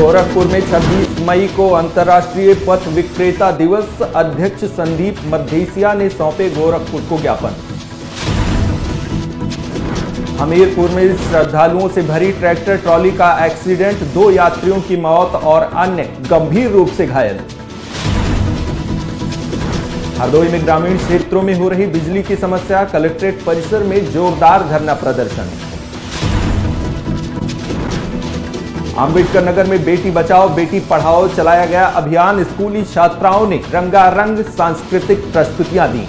गोरखपुर में 26 मई को अंतर्राष्ट्रीय पथ विक्रेता दिवस। अध्यक्ष संदीप मद्धेसिया ने सौंपे गोरखपुर को ज्ञापन। हमीरपुर में श्रद्धालुओं से भरी ट्रैक्टर ट्रॉली का एक्सीडेंट, 2 यात्रियों की मौत और अन्य गंभीर रूप से घायल। हरदोई में ग्रामीण क्षेत्रों में हो रही बिजली की समस्या, कलेक्ट्रेट परिसर में जोरदार धरना प्रदर्शन। अंबेडकर नगर में बेटी बचाओ बेटी पढ़ाओ चलाया गया अभियान, स्कूली छात्राओं ने रंगारंग सांस्कृतिक प्रस्तुतियां दी।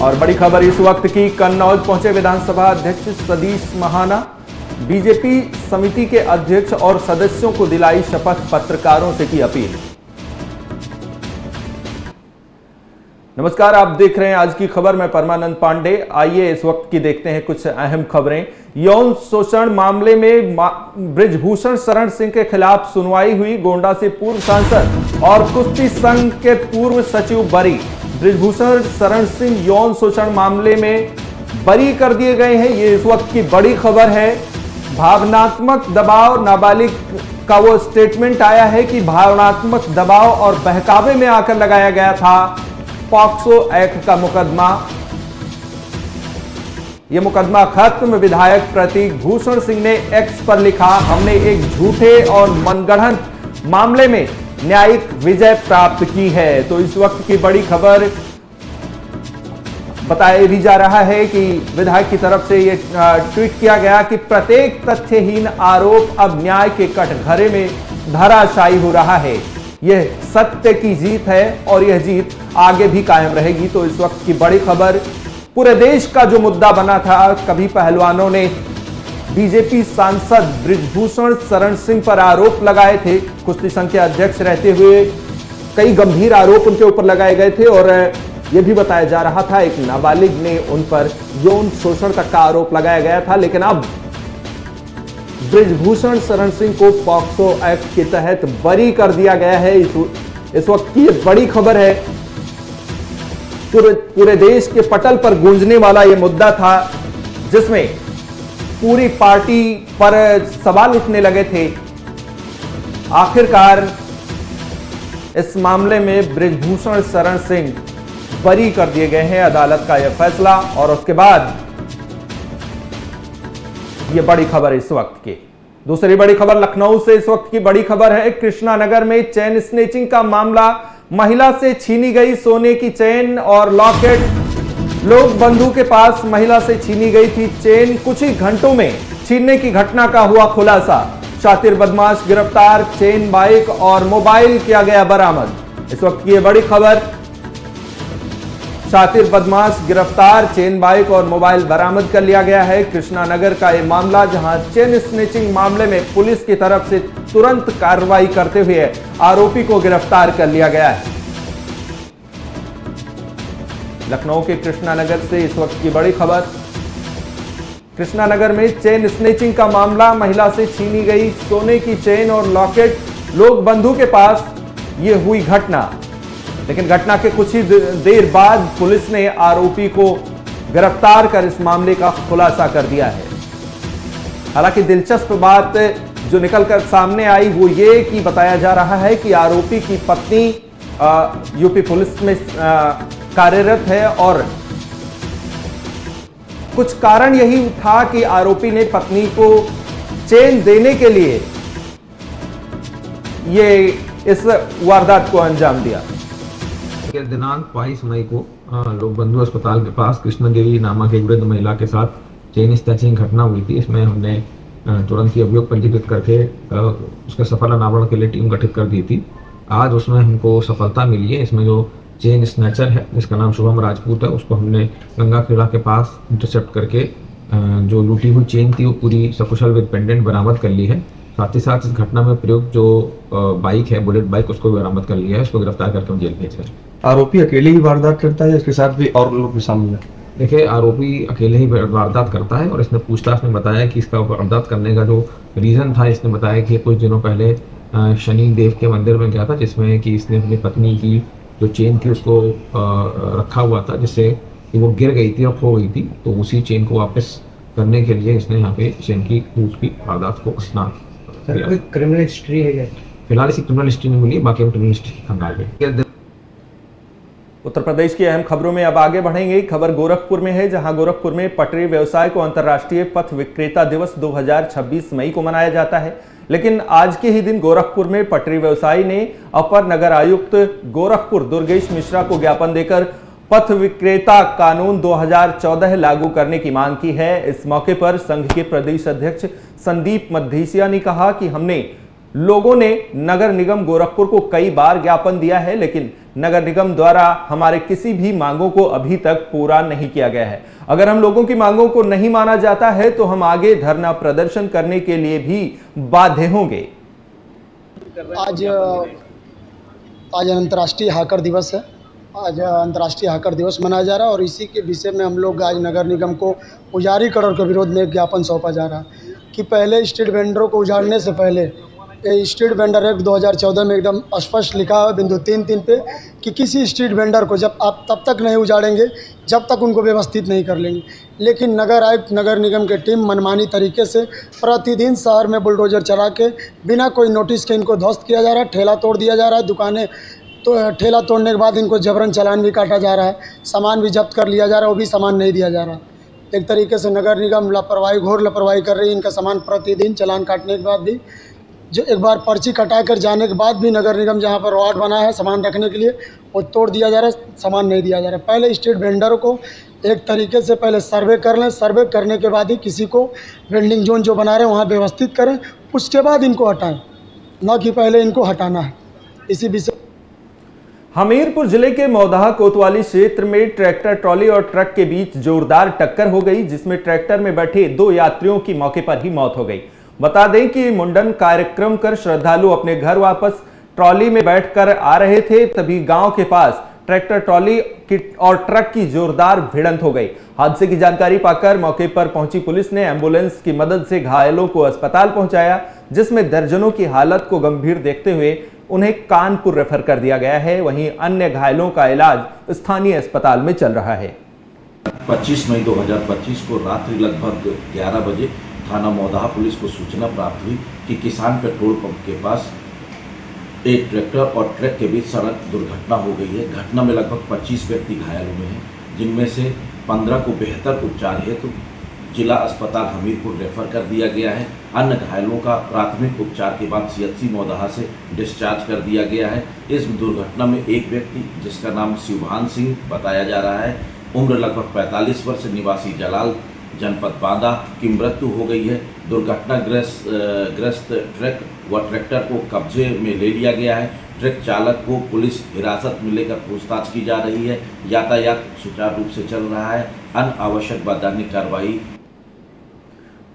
और बड़ी खबर इस वक्त की, कन्नौज पहुंचे विधानसभा अध्यक्ष सतीश महाना। बीजेपी समिति के अध्यक्ष और सदस्यों को दिलाई शपथ, पत्रकारों से की अपील। नमस्कार, आप देख रहे हैं आज की खबर। मैं परमानंद पांडे। आइए इस वक्त की देखते हैं कुछ अहम खबरें। यौन शोषण मामले में बृजभूषण शरण सिंह के खिलाफ सुनवाई हुई। गोंडा से पूर्व सांसद और कुश्ती संघ के पूर्व सचिव बरी। बृजभूषण शरण सिंह यौन शोषण मामले में बरी कर दिए गए हैं, ये इस वक्त की बड़ी खबर है। भावनात्मक दबाव, नाबालिग का वो स्टेटमेंट आया है कि भावनात्मक दबाव और बहकावे में आकर लगाया गया था पॉक्सो एक्ट का मुकदमा। यह मुकदमा खत्म। विधायक प्रतीक भूषण सिंह ने एक्स पर लिखा, हमने एक झूठे और मनगढ़ंत मामले में न्यायिक विजय प्राप्त की है। तो इस वक्त की बड़ी खबर बताया भी जा रहा है कि विधायक की तरफ से यह ट्वीट किया गया कि प्रत्येक तथ्यहीन आरोप अब न्याय के कटघरे में धराशायी हो रहा है। यह सत्य की जीत है और यह जीत आगे भी कायम रहेगी। तो इस वक्त की बड़ी खबर, पूरे देश का जो मुद्दा बना था, कभी पहलवानों ने बीजेपी सांसद बृजभूषण शरण सिंह पर आरोप लगाए थे, कुश्ती संघ के अध्यक्ष रहते हुए कई गंभीर आरोप उनके ऊपर लगाए गए थे और यह भी बताया जा रहा था एक नाबालिग ने उन पर यौन शोषण तक का आरोप लगाया गया था। लेकिन अब बृजभूषण शरण सिंह को पॉक्सो एक्ट के तहत बरी कर दिया गया है। इस वक्त की बड़ी खबर है। पूरे देश के पटल पर गूंजने वाला यह मुद्दा था, जिसमें पूरी पार्टी पर सवाल उठने लगे थे। आखिरकार इस मामले में बृजभूषण शरण सिंह बरी कर दिए गए हैं। अदालत का यह फैसला और उसके बाद ये बड़ी खबर इस वक्त की। दूसरी बड़ी खबर लखनऊ से इस वक्त की बड़ी खबर है। कृष्णानगर में चेन स्नेचिंग का मामला, महिला से छीनी गई सोने की चेन और लॉकेट। लोक बंधु के पास महिला से छीनी गई थी चेन, कुछ ही घंटों में छीनने की घटना का हुआ खुलासा। शातिर बदमाश गिरफ्तार, चेन, बाइक और मोबाइल किया गया बरामद। इस वक्त की ये बड़ी खबर, शातिर बदमाश गिरफ्तार, चेन, बाइक और मोबाइल बरामद कर लिया गया है। कृष्णानगर का यह मामला, जहां चेन स्नेचिंग मामले में पुलिस की तरफ से तुरंत कार्रवाई करते हुए आरोपी को गिरफ्तार कर लिया गया है। लखनऊ के कृष्णानगर से इस वक्त की बड़ी खबर। कृष्णानगर में चेन स्नेचिंग का मामला, महिला से छीनी गई सोने की चेन और लॉकेट। लोक बंधु के पास यह हुई घटना, लेकिन घटना के कुछ ही देर बाद पुलिस ने आरोपी को गिरफ्तार कर इस मामले का खुलासा कर दिया है। हालांकि दिलचस्प बात जो निकलकर सामने आई वो ये कि बताया जा रहा है कि आरोपी की पत्नी यूपी पुलिस में कार्यरत है और कुछ कारण यही था कि आरोपी ने पत्नी को चेन देने के लिए ये इस वारदात को अंजाम दिया। दिनांक 22 मई को लोक बंधु अस्पताल के पास कृष्ण देवी नामक एक वृद्ध महिला के साथ चेन स्नैचिंग घटना हुई थी। इसमें हमने तुरंत ही अभियोग पंजीकृत करके उसके सफल अनावरण के लिए टीम गठित कर दी थी। आज उसमें हमको सफलता मिली है। इसमें जो चेन स्नैचर है, जिसका नाम शुभम राजपूत है, उसको हमने गंगा खेड़ा के पास इंटरसेप्ट करके जो लूटी हुई चेन थी वो पूरी सकुशल विद पेंडेंट बरामद कर ली है। साथ ही साथ इस घटना में प्रयुक्त जो बाइक है, बुलेट बाइक, उसको भी बरामद कर लिया है। उसको गिरफ्तार करके हम जेल भेज रहे हैं। आरोपी अकेले ही वारदात करता है या इसके साथ भी और लोग भी शामिल हैं? देखिए, आरोपी अकेले ही वारदात करता है और इसने पूछताछ में बताया कि इसका वारदात करने का जो रीज़न था, इसने बताया कि कुछ दिनों पहले शनि देव के मंदिर में गया था, जिसमें कि इसने अपनी पत्नी की जो चेन थी उसको रखा हुआ था, जिससे कि वो गिर गई थी और खो गई थी। तो उसी चेन को वापस करने के लिए इसने यहाँ पे शेंकी लूट की वारदात को स्नान किया। कोई क्रिमिनल हिस्ट्री है क्या? फिलहाल इसी क्रिमिनल हिस्ट्री नहीं मिली, बाकी हम क्रिमिनल हिस्ट्री खंगाल। उत्तर प्रदेश की अहम खबरों में अब आगे बढ़ेंगे। खबर गोरखपुर में है, जहां गोरखपुर में पटरी व्यवसाय को अंतर्राष्ट्रीय पथ विक्रेता दिवस 2026 मई को मनाया जाता है। लेकिन आज के ही दिन गोरखपुर में पटरी व्यवसायी ने अपर नगर आयुक्त गोरखपुर दुर्गेश मिश्रा को ज्ञापन देकर पथ विक्रेता कानून 2014 लागू करने की मांग की है। इस मौके पर संघ के प्रदेश अध्यक्ष संदीप मद्धीसिया ने कहा कि हमने लोगों ने नगर निगम गोरखपुर को कई बार ज्ञापन दिया है, लेकिन नगर निगम द्वारा हमारे किसी भी मांगों को अभी तक पूरा नहीं किया गया है। अगर हम लोगों की मांगों को नहीं माना जाता है तो हम आगे धरना प्रदर्शन करने के लिए भी बाध्य होंगे। आज अंतर्राष्ट्रीय हैकर दिवस है। आज अंतर्राष्ट्रीय हैकर दिवस मनाया जा रहा है और इसी के विषय में हम लोग आज नगर निगम को उजारीकरण के विरोध में एक ज्ञापन सौंपा जा रहा है कि पहले स्ट्रीट वेंडरों को उजाड़ने से पहले स्ट्रीट वेंडर एक्ट 2014 में एकदम स्पष्ट लिखा है बिंदु 3.3 पे कि किसी स्ट्रीट वेंडर को जब आप तब तक नहीं उजाड़ेंगे जब तक उनको व्यवस्थित नहीं कर लेंगे। लेकिन नगर आयुक्त नगर निगम के टीम मनमानी तरीके से प्रतिदिन शहर में बुलडोजर चला के बिना कोई नोटिस के इनको ध्वस्त किया जा रहा है, ठेला तोड़ दिया जा रहा है, दुकानें तो ठेला तोड़ने के बाद इनको जबरन चालान भी काटा जा रहा है, सामान भी जब्त कर लिया जा रहा है, वो भी सामान नहीं दिया जा रहा। एक तरीके से नगर निगम लापरवाही घोर लापरवाही कर रही है। इनका सामान प्रतिदिन चालान काटने के बाद भी, जो एक बार पर्ची कटा कर जाने के बाद भी नगर निगम जहाँ पर वार्ड बना है सामान रखने के लिए वो तोड़ दिया जा रहा है, सामान नहीं दिया जा रहा है। पहले स्ट्रीट वेंडरों को एक तरीके से पहले सर्वे कर लें, सर्वे करने के बाद ही किसी को वेंडिंग जोन जो बना रहे हैं वहाँ व्यवस्थित करें, उसके बाद इनको हटाएं, न कि पहले इनको हटाना है। इसी विषय हमीरपुर जिले के मौदाहा कोतवाली क्षेत्र में ट्रैक्टर ट्रॉली और ट्रक के बीच जोरदार टक्कर हो गई, जिसमें ट्रैक्टर में बैठे 2 यात्रियों की मौके पर ही मौत हो गई। बता दें कि मुंडन कार्यक्रम कर श्रद्धालु अपने घर वापस ट्रॉली में बैठकर आ रहे थे, तभी गांव के पास ट्रैक्टर ट्रॉली और ट्रक की जोरदार भिड़ंत हो गई। हादसे की जानकारी पाकर मौके पर पहुंची पुलिस ने एम्बुलेंस की मदद से घायलों को अस्पताल पहुंचाया, जिसमें दर्जनों की हालत को गंभीर देखते हुए उन्हें कानपुर रेफर कर दिया गया है। वहीं अन्य घायलों का इलाज स्थानीय अस्पताल में चल रहा है। 25 मई 2025 को रात्रि लगभग 11 बजे थाना मौदाहा पुलिस को सूचना प्राप्त हुई कि किसान पेट्रोल पंप के पास एक ट्रैक्टर और ट्रक के बीच सड़क दुर्घटना हो गई है। घटना में लगभग 25 व्यक्ति घायल हुए हैं, जिनमें से 15 को बेहतर उपचार हेतु जिला अस्पताल हमीरपुर रेफर कर दिया गया है। अन्य घायलों का प्राथमिक उपचार के बाद CHC मौदाहा से डिस्चार्ज कर दिया गया है। इस दुर्घटना में एक व्यक्ति, जिसका नाम शिवभान सिंह बताया जा रहा है, उम्र लगभग 45 वर्ष, निवासी जलाल जनपद बांदा, की मृत्यु हो गई है। दुर्घटनाग्रस्त ट्रक व ट्रैक्टर को कब्जे में ले लिया गया है। ट्रक चालक को पुलिस हिरासत में लेकर पूछताछ की जा रही है। यातायात सुचारू रूप से चल रहा है। अन्य आवश्यक वैधानिक कार्रवाई।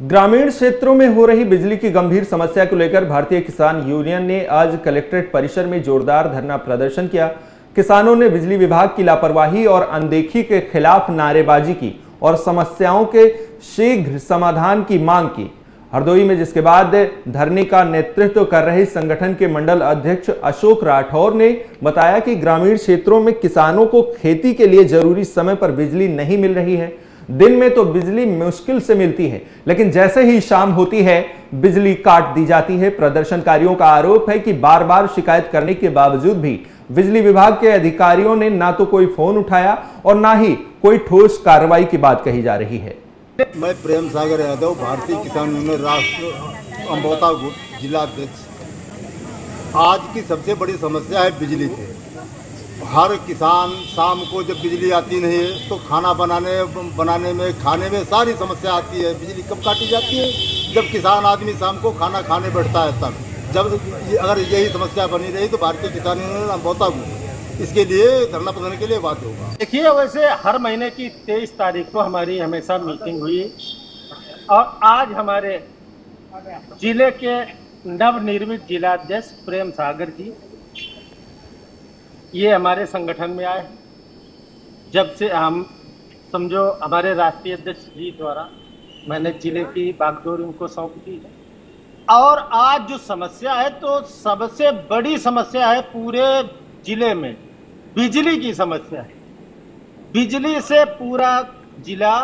ग्रामीण क्षेत्रों में हो रही बिजली की गंभीर समस्या को लेकर भारतीय किसान यूनियन ने आज कलेक्ट्रेट परिसर में जोरदार धरना प्रदर्शन किया। किसानों ने बिजली विभाग की लापरवाही और अनदेखी के खिलाफ नारेबाजी की और समस्याओं के शीघ्र समाधान की मांग की। हरदोई में जिसके बाद धरने का नेतृत्व कर रहे संगठन के मंडल अध्यक्ष अशोक राठौर ने बताया कि ग्रामीण क्षेत्रों में किसानों को खेती के लिए जरूरी समय पर बिजली नहीं मिल रही है। दिन में तो बिजली मुश्किल से मिलती है, लेकिन जैसे ही शाम होती है बिजली काट दी जाती है। प्रदर्शनकारियों का आरोप है कि बार बार शिकायत करने के बावजूद भी बिजली विभाग के अधिकारियों ने ना तो कोई फोन उठाया और ना ही कोई ठोस कार्रवाई की बात कही जा रही है। मैं प्रेम सागर यादव, भारतीय किसान यूनियन राष्ट्र अम्बोता जिला अध्यक्ष। आज की सबसे बड़ी समस्या है बिजली की। हर किसान शाम को जब बिजली आती नहीं है तो खाना बनाने में खाने में सारी समस्या आती है। बिजली कब काटी जाती है? जब किसान आदमी शाम को खाना खाने बैठता है तब। जब अगर यही समस्या बनी रही तो भारतीय किसान यूनियन अम्बोता इसके लिए धरना प्रदर्शन के लिए बाध्य होगा। देखिए, वैसे हर महीने की 23 तारीख को हमारी हमेशा मीटिंग हुई और आज हमारे जिले के नवनिर्मित जिलाध्यक्ष प्रेम सागर जी ये हमारे संगठन में आए। जब से हम समझो हमारे राष्ट्रीय अध्यक्ष जी द्वारा मैंने जिले की बागडोर उनको सौंप दी है। और आज जो समस्या है तो सबसे बड़ी समस्या है पूरे जिले में बिजली की समस्या है। बिजली से पूरा जिला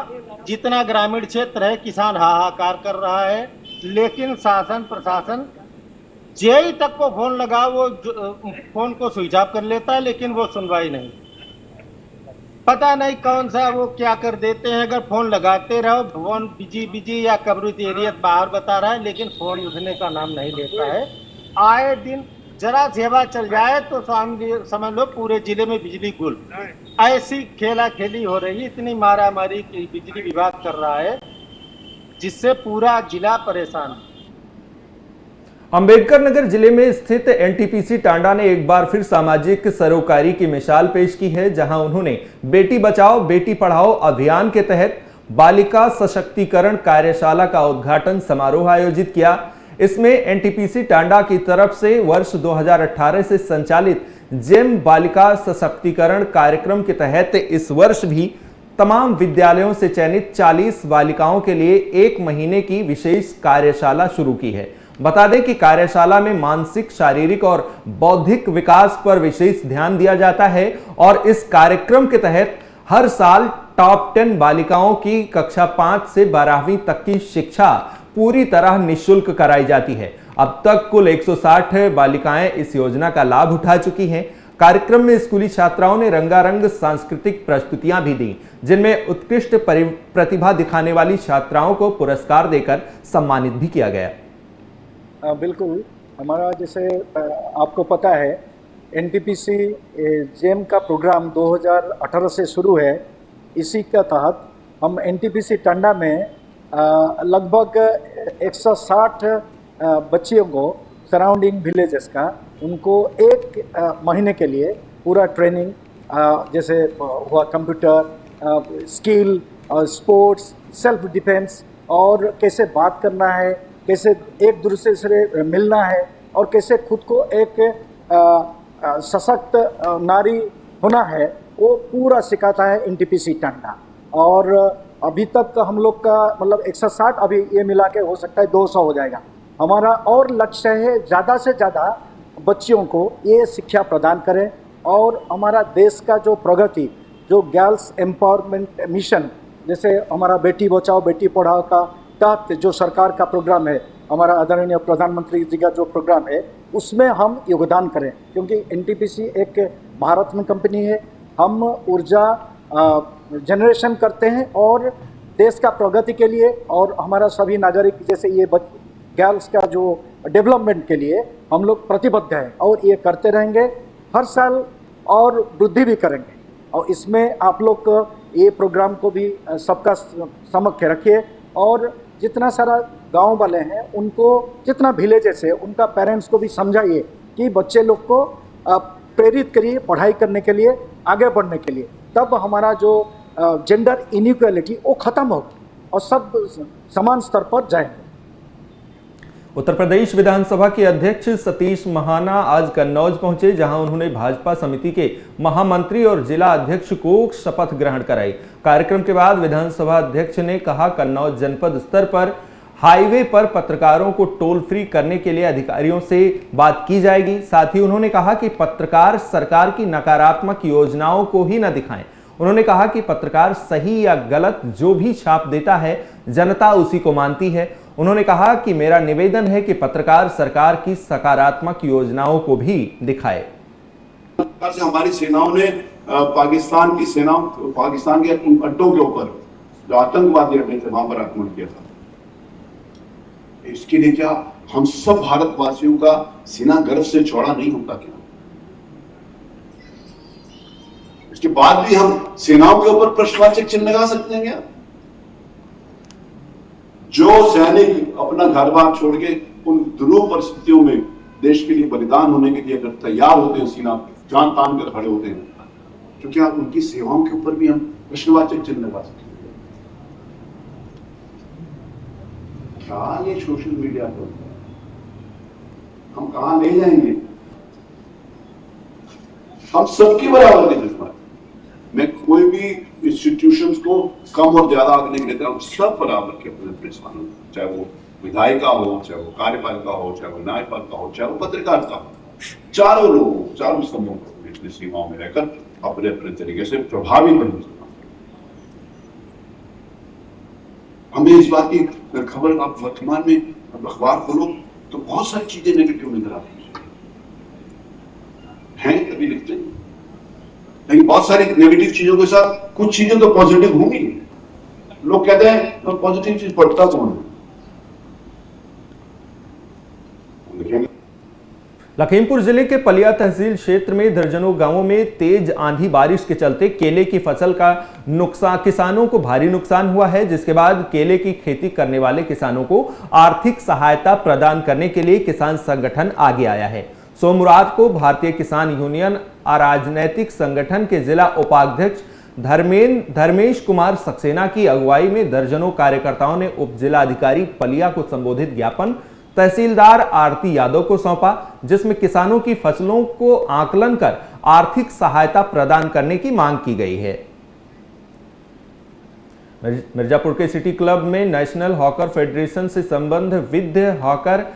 जितना ग्रामीण क्षेत्र है किसान हाहाकार कर रहा है, लेकिन शासन प्रशासन जेई तक को फोन लगा वो फोन को स्विच ऑफ कर लेता है, लेकिन वो सुनवाई नहीं। पता नहीं कौन सा वो क्या कर देते हैं, अगर फोन लगाते रहो फोन बिजी बिजी या कवरेज एरिया बाहर बता रहा है, लेकिन फोन उठने का नाम नहीं लेता है। आए दिन जरा सेवा चल जाए तो समझ लो पूरे जिले में बिजली गुल। ऐसी खेला खेली हो रही, इतनी मारा मारी बिजली विभाग कर रहा है जिससे पूरा जिला परेशान है। अंबेडकर नगर जिले में स्थित एनटीपीसी टांडा ने एक बार फिर सामाजिक सरोकारी की मिसाल पेश की है, जहां उन्होंने बेटी बचाओ बेटी पढ़ाओ अभियान के तहत बालिका सशक्तिकरण कार्यशाला का उद्घाटन समारोह आयोजित किया। इसमें एनटीपीसी टांडा की तरफ से वर्ष 2018 से संचालित जेम बालिका सशक्तिकरण कार्यक्रम के तहत इस वर्ष भी तमाम विद्यालयों से चयनित 40 बालिकाओं के लिए 1 महीने की विशेष कार्यशाला शुरू की है। बता दें कि कार्यशाला में मानसिक, शारीरिक और बौद्धिक विकास पर विशेष ध्यान दिया जाता है और इस कार्यक्रम के तहत हर साल टॉप 10 बालिकाओं की कक्षा 5 से 12वीं तक की शिक्षा पूरी तरह निःशुल्क कराई जाती है। अब तक कुल 160 बालिकाएं इस योजना का लाभ उठा चुकी हैं। कार्यक्रम में स्कूली छात्राओं ने रंगारंग सांस्कृतिक प्रस्तुतियां भी दी, जिनमें उत्कृष्ट प्रतिभा दिखाने वाली छात्राओं को पुरस्कार देकर सम्मानित भी किया गया। बिल्कुल, हमारा जैसे आपको पता है एनटीपीसी जेम का प्रोग्राम 2018 से शुरू है। इसी के तहत हम एनटीपीसी टांडा में लगभग 160 बच्चियों को सराउंडिंग विलेजेस का उनको 1 महीने के लिए पूरा ट्रेनिंग, जैसे हुआ computer skill, sports, self defence और कैसे बात करना है, कैसे एक दूसरे से मिलना है और कैसे खुद को एक सशक्त नारी होना है, वो पूरा सिखाता है एनटीपीसी टांडा। और अभी तक हम लोग का मतलब 160, अभी ये मिला के हो सकता है 200 हो जाएगा। हमारा और लक्ष्य है ज़्यादा से ज़्यादा बच्चियों को ये शिक्षा प्रदान करें और हमारा देश का जो प्रगति, जो गर्ल्स एम्पावरमेंट मिशन, जैसे हमारा बेटी बचाओ बेटी पढ़ाओ का तहत जो सरकार का प्रोग्राम है, हमारा आदरणीय प्रधानमंत्री जी का जो प्रोग्राम है, उसमें हम योगदान करें। क्योंकि एनटीपीसी एक भारत में कंपनी है, हम ऊर्जा जनरेशन करते हैं और देश का प्रगति के लिए और हमारा सभी नागरिक जैसे ये गर्ल्स का जो डेवलपमेंट के लिए हम लोग प्रतिबद्ध हैं और ये करते रहेंगे हर साल और वृद्धि भी करेंगे। और इसमें आप लोग ये प्रोग्राम को भी सबका समक्ष रखिए और जितना सारा गांव वाले हैं उनको, जितना विलेजेस है उनका पेरेंट्स को भी समझाइए कि बच्चे लोग को प्रेरित करिए पढ़ाई करने के लिए, आगे बढ़ने के लिए। तब हमारा जो जेंडर इनइक्वालिटी वो खत्म होगी और सब समान स्तर पर जाएंगे। उत्तर प्रदेश विधानसभा के अध्यक्ष सतीश महाना आज कन्नौज पहुंचे, जहां उन्होंने भाजपा समिति के महामंत्री और जिला अध्यक्ष को शपथ ग्रहण कराई। कार्यक्रम के बाद विधानसभा अध्यक्ष ने कहा, कन्नौज जनपद स्तर पर हाईवे पर पत्रकारों को टोल फ्री करने के लिए अधिकारियों से बात की जाएगी। साथ ही उन्होंने कहा कि पत्रकार सरकार की नकारात्मक योजनाओं को ही न दिखाएं। उन्होंने कहा कि पत्रकार सही या गलत जो भी छाप देता है जनता उसी को मानती है। उन्होंने कहा कि मेरा निवेदन है कि पत्रकार सरकार की सकारात्मक योजनाओं को भी दिखाए। हमारी सेनाओं ने पाकिस्तान की सेनाओं, पाकिस्तान के अड्डों के ऊपर जो आतंकवादी अड्डे थे वहां पर आक्रमण किया था। इसके लिए क्या हम सब भारतवासियों का सीना गर्व से चौड़ा नहीं होता क्या? इसके बाद भी हम सेनाओं के ऊपर प्रश्नवाचक चिन्ह लगा सकते हैं क्या? जो सैनिक अपना घर बार छोड़ के उन दुर्लभ परिस्थितियों में देश के लिए बलिदान होने के लिए अगर तैयार होते हैं, सीना जान तान कर खड़े होते हैं, तो क्या उनकी सेवाओं के ऊपर भी हम प्रश्नवाचक चिन्ह लगा सकते हैं क्या? ये सोशल मीडिया पर हम कहां ले जाएंगे? हम सबकी बराबर के दुश्मन। मैं कोई भी इंस्टीट्यूशंस को कम और ज्यादा आगे नहीं लेता हूं, सब बराबर के अपने दुश्मन, चाहे वो विधायिका हो, चाहे वो कार्यपालिका हो, चाहे वो न्यायपालिका हो, चाहे वो पत्रकारिता हो, चारों लोगों, चारों स्तंभों को अपनी सीमाओं में रहकर अपने अपने तरीके से प्रभावी बन सकते। हमें इस बात की खबर, आप वर्तमान में अखबार खोलो तो बहुत सारी चीजें नेगेटिव नजर आती हैं, तभी लिखते हैं, लेकिन बहुत सारी नेगेटिव चीजों के साथ कुछ चीजें तो पॉजिटिव होंगी। लोग कहते हैं तो पॉजिटिव चीज पढ़ता कौन है? लखीमपुर जिले के पलिया तहसील क्षेत्र में दर्जनों गांवों में तेज आंधी बारिश के चलते केले की फसल का नुकसान, किसानों को भारी नुकसान हुआ है, जिसके बाद केले की खेती करने वाले किसानों को आर्थिक सहायता प्रदान करने के लिए किसान संगठन आगे आया है। सोमवार को भारतीय किसान यूनियन अराजनैतिक संगठन के जिला उपाध्यक्ष धर्मेश कुमार सक्सेना की अगुवाई में दर्जनों कार्यकर्ताओं ने उप जिलाधिकारी पलिया को संबोधित ज्ञापन तहसीलदार आरती यादव को सौंपा, जिसमें किसानों की फसलों को आकलन कर आर्थिक सहायता प्रदान करने की मांग की गई है। मिर्जापुर के सिटी क्लब में नेशनल हॉकर फेडरेशन से संबंध विद्य हॉकर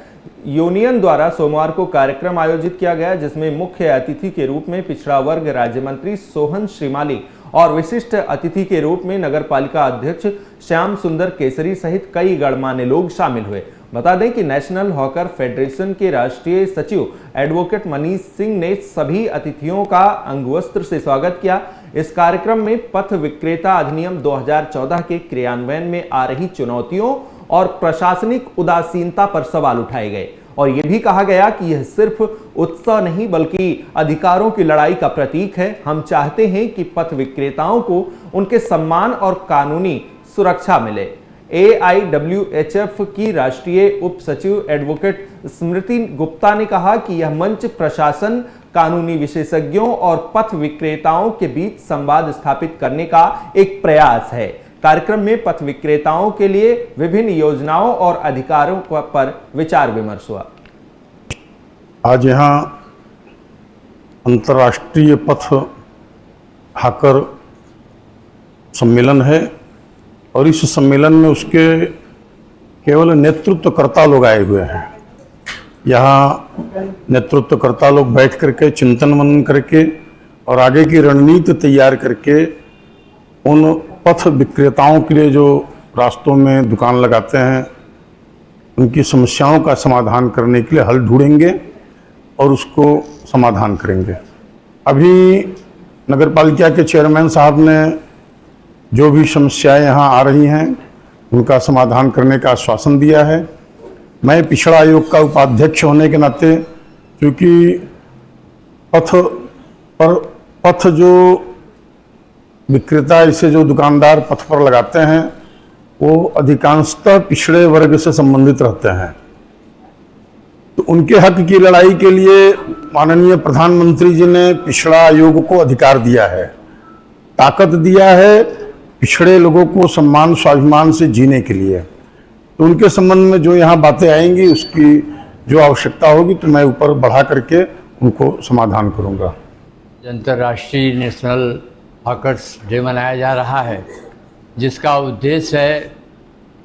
यूनियन द्वारा सोमवार को कार्यक्रम आयोजित किया गया, जिसमें मुख्य अतिथि के रूप में पिछड़ा वर्ग राज्य मंत्री सोहन श्रीमाली और विशिष्ट अतिथि के रूप में नगर पालिका अध्यक्ष श्याम सुंदर केसरी सहित कई गणमान्य लोग शामिल हुए। बता दें कि नेशनल हॉकर फेडरेशन के राष्ट्रीय सचिव एडवोकेट मनीष सिंह ने सभी अतिथियों का अंगवस्त्र से स्वागत किया। इस कार्यक्रम में पथ विक्रेता अधिनियम 2014 के क्रियान्वयन में आ रही चुनौतियों और प्रशासनिक उदासीनता पर सवाल उठाए गए और यह भी कहा गया कि यह सिर्फ उत्सव नहीं बल्कि अधिकारों की लड़ाई का प्रतीक है। हम चाहते हैं कि पथ विक्रेताओं को उनके सम्मान और कानूनी सुरक्षा मिले। AIWHF की राष्ट्रीय उप सचिव एडवोकेट स्मृति गुप्ता ने कहा कि यह मंच प्रशासन, कानूनी विशेषज्ञों और पथ विक्रेताओं के बीच संवाद स्थापित करने का एक प्रयास है। कार्यक्रम में पथ विक्रेताओं के लिए विभिन्न योजनाओं और अधिकारों पर विचार विमर्श हुआ। आज यहाँ अंतर्राष्ट्रीय पथ हाकर सम्मेलन है और इस सम्मेलन में उसके केवल नेतृत्वकर्ता लोग आए हुए हैं। यहाँ नेतृत्वकर्ता लोग बैठ करके चिंतन मनन करके और आगे की रणनीति तैयार करके उन पथ विक्रेताओं के लिए जो रास्तों में दुकान लगाते हैं उनकी समस्याओं का समाधान करने के लिए हल ढूंढेंगे और उसको समाधान करेंगे। अभी नगर पालिका के चेयरमैन साहब ने जो भी समस्याएं यहाँ आ रही हैं उनका समाधान करने का आश्वासन दिया है। मैं पिछड़ा आयोग का उपाध्यक्ष होने के नाते, क्योंकि पथ जो विक्रेता ऐसे जो दुकानदार पथ पर लगाते हैं वो अधिकांशतः पिछड़े वर्ग से संबंधित रहते हैं, तो उनके हक की लड़ाई के लिए माननीय प्रधानमंत्री जी ने पिछड़ा आयोग को अधिकार दिया है, ताकत दिया है पिछड़े लोगों को सम्मान स्वाभिमान से जीने के लिए। तो उनके संबंध में जो यहाँ बातें आएंगी उसकी जो आवश्यकता होगी तो मैं ऊपर बढ़ा करके उनको समाधान करूँगा। अंतर्राष्ट्रीय नेशनल हॉकर्स डे मनाया जा रहा है, जिसका उद्देश्य है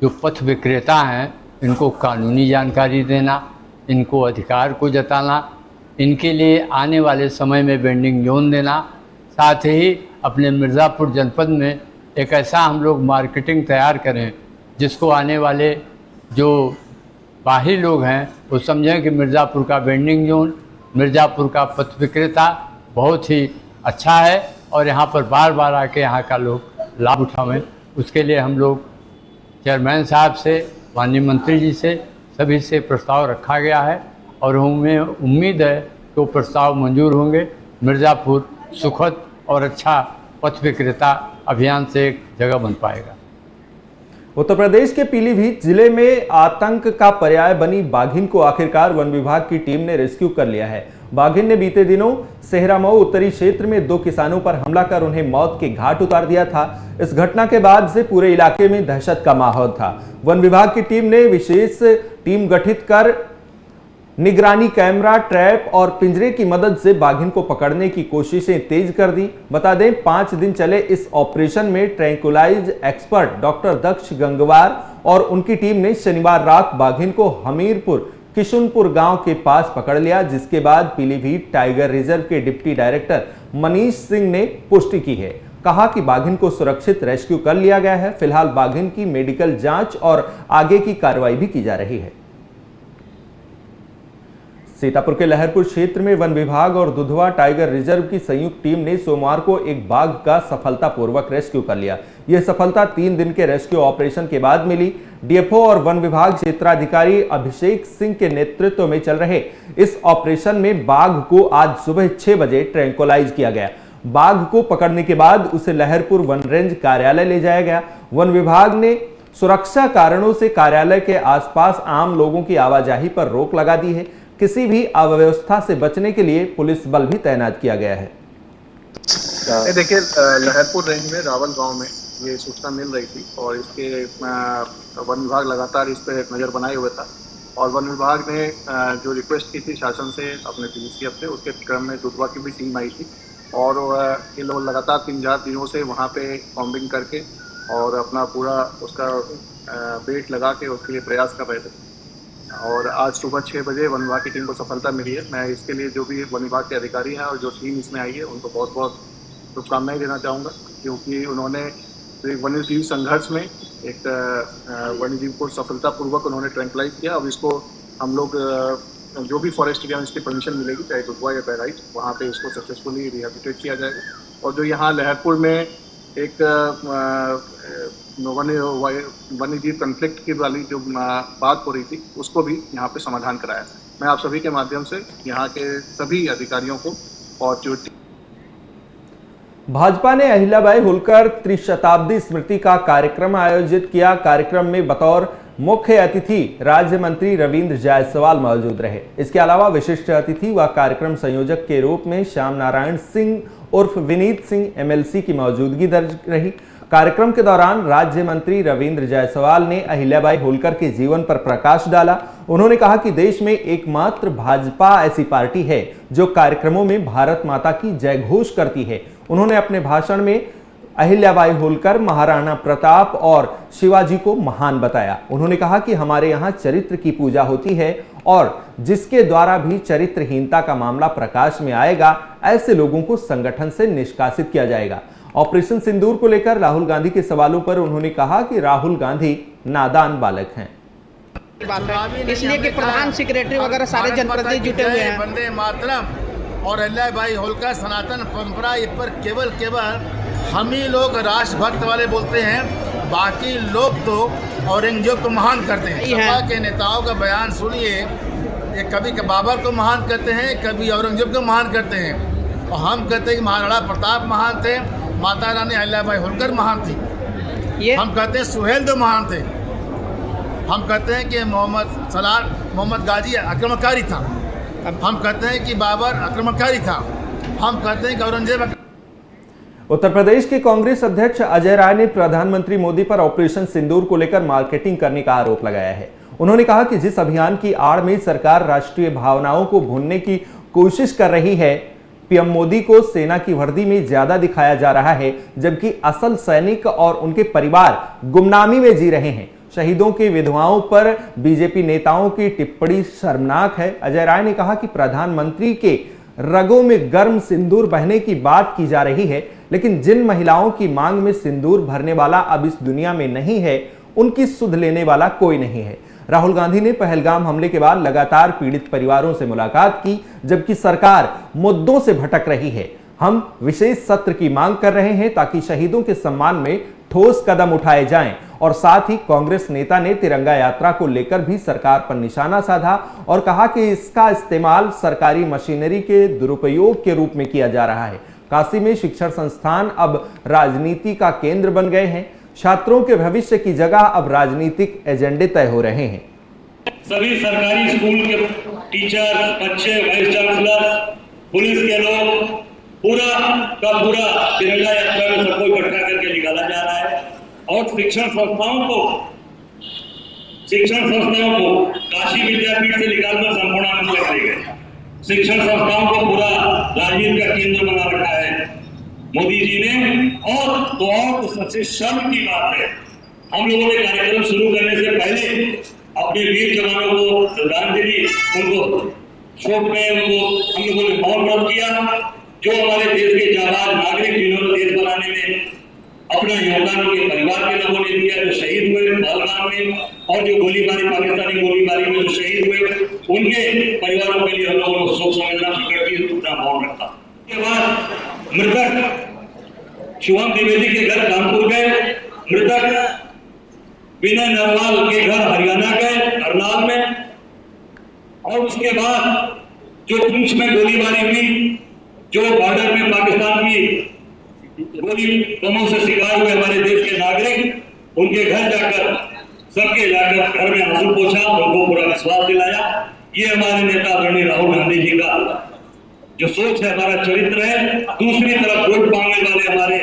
जो पथ विक्रेता हैं इनको कानूनी जानकारी देना, इनको अधिकार को जताना, इनके लिए आने वाले समय में वेंडिंग जोन देना, साथ ही अपने मिर्ज़ापुर जनपद में एक ऐसा हम लोग मार्केटिंग तैयार करें जिसको आने वाले जो बाहरी लोग हैं वो समझें कि मिर्ज़ापुर का वेंडिंग जोन, मिर्ज़ापुर का पथ विक्रेता बहुत ही अच्छा है और यहाँ पर बार बार आके यहाँ का लोग लाभ उठावें। उसके लिए हम लोग चेयरमैन साहब से, माननीय मंत्री जी से, सभी से प्रस्ताव रखा गया है और हमें उम्मीद है कि वो प्रस्ताव मंजूर होंगे। मिर्ज़ापुर सुखद और अच्छा पथ विक्रेता अभियान से एक जगह बन पाएगा। उत्तर प्रदेश के पीलीभीत जिले में आतंक का पर्याय बनी बाघिन को आखिरकार वन विभाग की टीम ने रेस्क्यू कर लिया है। बाघिन ने बीते दिनों सेहरामऊ उत्तरी क्षेत्र में 2 किसानों पर हमला कर उन्हें मौत के घाट उतार दिया था। इस घटना के बाद से पूरे इलाके में दहशत का माहौल था। वन विभाग की टीम ने विशेष टीम गठित कर निगरानी कैमरा, ट्रैप और पिंजरे की मदद से बाघिन को पकड़ने की कोशिशें तेज कर दी। बता दें 5 दिन चले इस ऑपरेशन में ट्रैंकुलाइज एक्सपर्ट डॉक्टर दक्ष गंगवार और उनकी टीम ने शनिवार रात बाघिन को हमीरपुर किशुनपुर गांव के पास पकड़ लिया, जिसके बाद पीलीभीत टाइगर रिजर्व के डिप्टी डायरेक्टर मनीष सिंह ने पुष्टि की है। कहा कि बाघिन को सुरक्षित रेस्क्यू कर लिया गया है। फिलहाल बाघिन की मेडिकल जांच और आगे की कार्रवाई भी की जा रही है। सीतापुर के लहरपुर क्षेत्र में वन विभाग और दुधवा टाइगर रिजर्व की संयुक्त टीम ने सोमवार को एक बाघ का सफलतापूर्वक रेस्क्यू कर लिया। यह सफलता 3 दिन के रेस्क्यू ऑपरेशन के बाद मिली। डीएफओ और वन विभाग क्षेत्राधिकारी अभिषेक सिंह के नेतृत्व में चल रहे इस ऑपरेशन में बाघ को आज सुबह 6 बजे ट्रैंक्विलाइज किया गया। बाघ को पकड़ने के बाद उसे लहरपुर वन रेंज कार्यालय ले जाया गया। वन विभाग ने सुरक्षा कारणों से कार्यालय के आसपास आम लोगों की आवाजाही पर रोक लगा दी है। किसी भी अव्यवस्था से बचने के लिए पुलिस बल भी तैनात किया गया है। देखिए, लहरपुर रेंज में रावल गांव में ये सूचना मिल रही थी और इसके वन विभाग लगातार इस पर नज़र बनाए हुए था और वन विभाग ने जो रिक्वेस्ट की थी शासन से अपने पीसीएफ से, उसके क्रम में दुधवा की भी टीम आई थी और ये लोग लगातार 3-4 दिनों से वहाँ पे कॉम्बिंग करके और अपना पूरा उसका बेट लगा के उसके लिए प्रयास कर रहे थे और आज सुबह 6 बजे वन विभाग की टीम को सफलता मिली है। मैं इसके लिए जो भी वन विभाग के अधिकारी हैं और जो टीम इसमें आई है उनको बहुत बहुत शुभकामनाएं देना चाहूँगा, क्योंकि उन्होंने वन्यजीव संघर्ष में एक वन्यजीव को सफलतापूर्वक उन्होंने ट्रैंक्विलाइज किया। अब इसको हम लोग जो भी फॉरेस्ट एरिया में इसकी परमिशन मिलेगी, चाहे दुधवा या बहराइच, वहाँ पे इसको सक्सेसफुली रिहेबिलिटेट किया जाएगा। और जो यहाँ लहरपुर में एक वन्यजीव कन्फ्लिक्ट की वाली जो बात हो रही थी, उसको भी यहाँ पे समाधान कराया। मैं आप सभी के माध्यम से यहाँ के सभी अधिकारियों को और जो भाजपा ने अहिल्याबाई होलकर त्रिशताब्दी स्मृति का कार्यक्रम आयोजित किया। कार्यक्रम में बतौर मुख्य अतिथि राज्य मंत्री रविंद्र जायसवाल मौजूद रहे। इसके अलावा विशिष्ट अतिथि व कार्यक्रम संयोजक के रूप में श्याम नारायण सिंह उर्फ विनीत सिंह एमएलसी की मौजूदगी दर्ज रही। कार्यक्रम के दौरान राज्य मंत्री रविंद्र जायसवाल ने अहिल्याबाई होलकर के जीवन पर प्रकाश डाला। उन्होंने कहा कि देश में एकमात्र भाजपा ऐसी पार्टी है जो कार्यक्रमों में भारत माता की जय घोष करती है। उन्होंने अपने भाषण में अहिल्याबाई होलकर, महाराणा प्रताप और शिवाजी को महान बताया। उन्होंने कहा कि हमारे यहाँ चरित्र की पूजा होती है और जिसके द्वारा भी चरित्रहीनता का मामला प्रकाश में आएगा, ऐसे लोगों को संगठन से निष्कासित किया जाएगा। ऑपरेशन सिंदूर को लेकर राहुल गांधी के सवालों पर उन्होंने कहा कि राहुल गांधी नादान बालक हैं। इसलिए कि प्रधान सेक्रेटरी वगैरह सारे जनप्रतिनिधि जुटे हुए हैं। वंदे मातरम और अहिल्याबाई होलकर सनातन परंपरा, इस पर केवल हम ही लोग राष्ट्रभक्त वाले बोलते हैं, बाकी लोग तो औरंगजेब को महान करते हैं। सपा के नेताओं का बयान सुनिए, ये कभी बाबर को महान करते हैं, कभी औरंगजेब को महान करते हैं और हम कहते हैं कि महाराणा प्रताप महान थे, माता रानी अहिल्याबाई होलकर महान थी। हम कहते हैं सुहेलदेव महान थे। हम कहते हैं कि मोहम्मद गाजी आक्रमणकारी था। हम कहते हैं कि बाबर आक्रमणकारी था। हम कहते हैं कि औरंगजेब। उत्तर प्रदेश के कांग्रेस अध्यक्ष अजय राय ने प्रधानमंत्री मोदी पर ऑपरेशन सिंदूर को लेकर मार्केटिंग करने का आरोप लगाया है। उन्होंने कहा कि जिस अभियान की आड़ में सरकार राष्ट्रीय भावनाओं को भूनने की कोशिश कर रही है, पीएम मोदी को सेना की वर्दी में ज्यादा दिखाया जा रहा है, जबकि असल सैनिक और उनके परिवार गुमनामी में जी रहे हैं। शहीदों की विधवाओं पर बीजेपी नेताओं की टिप्पणी शर्मनाक है। अजय राय ने कहा कि प्रधानमंत्री के रगों में गर्म सिंदूर बहने की बात की जा रही है, लेकिन जिन महिलाओं की मांग में सिंदूर भरने वाला अब इस दुनिया में नहीं है, उनकी सुध लेने वाला कोई नहीं है। राहुल गांधी ने पहलगाम हमले के बाद लगातार पीड़ित परिवारों से मुलाकात की, जबकि सरकार मुद्दों से भटक रही है। हम विशेष सत्र की मांग कर रहे हैं ताकि शहीदों के सम्मान में ठोस कदम उठाए जाएं। और साथ ही कांग्रेस नेता ने तिरंगा यात्रा को लेकर भी सरकार पर निशाना साधा और कहा कि इसका इस्तेमाल सरकारी मशीनरी के दुरुपयोग के रूप में किया जा रहा है। काशी में शिक्षण संस्थान अब राजनीति का केंद्र बन गए हैं। छात्रों के भविष्य की जगह अब राजनीतिक एजेंडे तय हो रहे हैं। सभी सरकारी स्कूल के टीचर, बच्चे, वाइस चांसलर, पुलिस के लोग पूरा का पूरा तिरंगा यात्रा में सबको इकट्ठा करके निकाला जा रहा है और शिक्षण संस्थाओं को काशी विद्यापीठ से निकालकर संपूर्ण आनंद कर दिए गए। शिक्षण संस्थाओं को पूरा राजनीति का केंद्र बना रखा है मोदी जी ने। और तो सबसे शर्म की बात है, हम लोगों ने कार्यक्रम शुरू करने से पहले अपने वीर जवानों को श्रद्धांजलि, उनको शोक में उनको हम लोगों ने बहुत मदद किया, जो हमारे देश के जाबाज नागरिक जिन्होंने देश बनाने में अपना योगदान उनके परिवार के लोगों ने दिया, जो शहीद हुए पहलगाम में और जो गोलीबारी पाकिस्तानी गोलीबारी में जो शहीद हुए उनके परिवारों के लिए हम लोगों को शोक संवेदना प्रकट की, अपना मौन रखा। उसके बाद मृतक शिवम द्विवेदी के घर कानपुर गए, मृतक विनय नरवाल के घर हरियाणा गए करनाल में, और उसके बाद जो पुंछ में गोलीबारी हुई, जो बॉर्डर में पाकिस्तान की गोली बमों से शिकार हुए हमारे देश के नागरिक, उनके घर जाकर सबके जाकर घर में आंसू पोंछा, उनको पूरा विश्वास दिलाया। ये हमारे नेता आदरणीय राहुल गांधी जी का जो सोच है, हमारा चरित्र है। दूसरी तरफ वोट मांगने वाले हमारे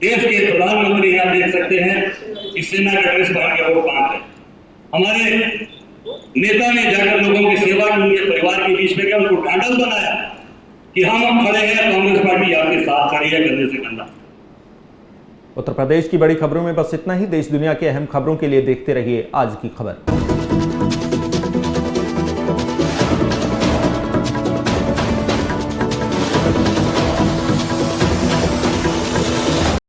देश के प्रधानमंत्री आप देख सकते हैं कि सेना का ड्रेस पहन के वोट मांग रहे। हमारे नेता ने जाकर लोगों की सेवा की, उनके परिवार के बीच में गया, उनको ढांढस बनाया कि हम खड़े हैं, कांग्रेस पार्टी आपके साथ खड़ी है कंधे से कंधा। उत्तर प्रदेश की बड़ी खबरों में बस इतना ही। देश दुनिया की अहम खबरों के लिए देखते रहिए आज की खबर।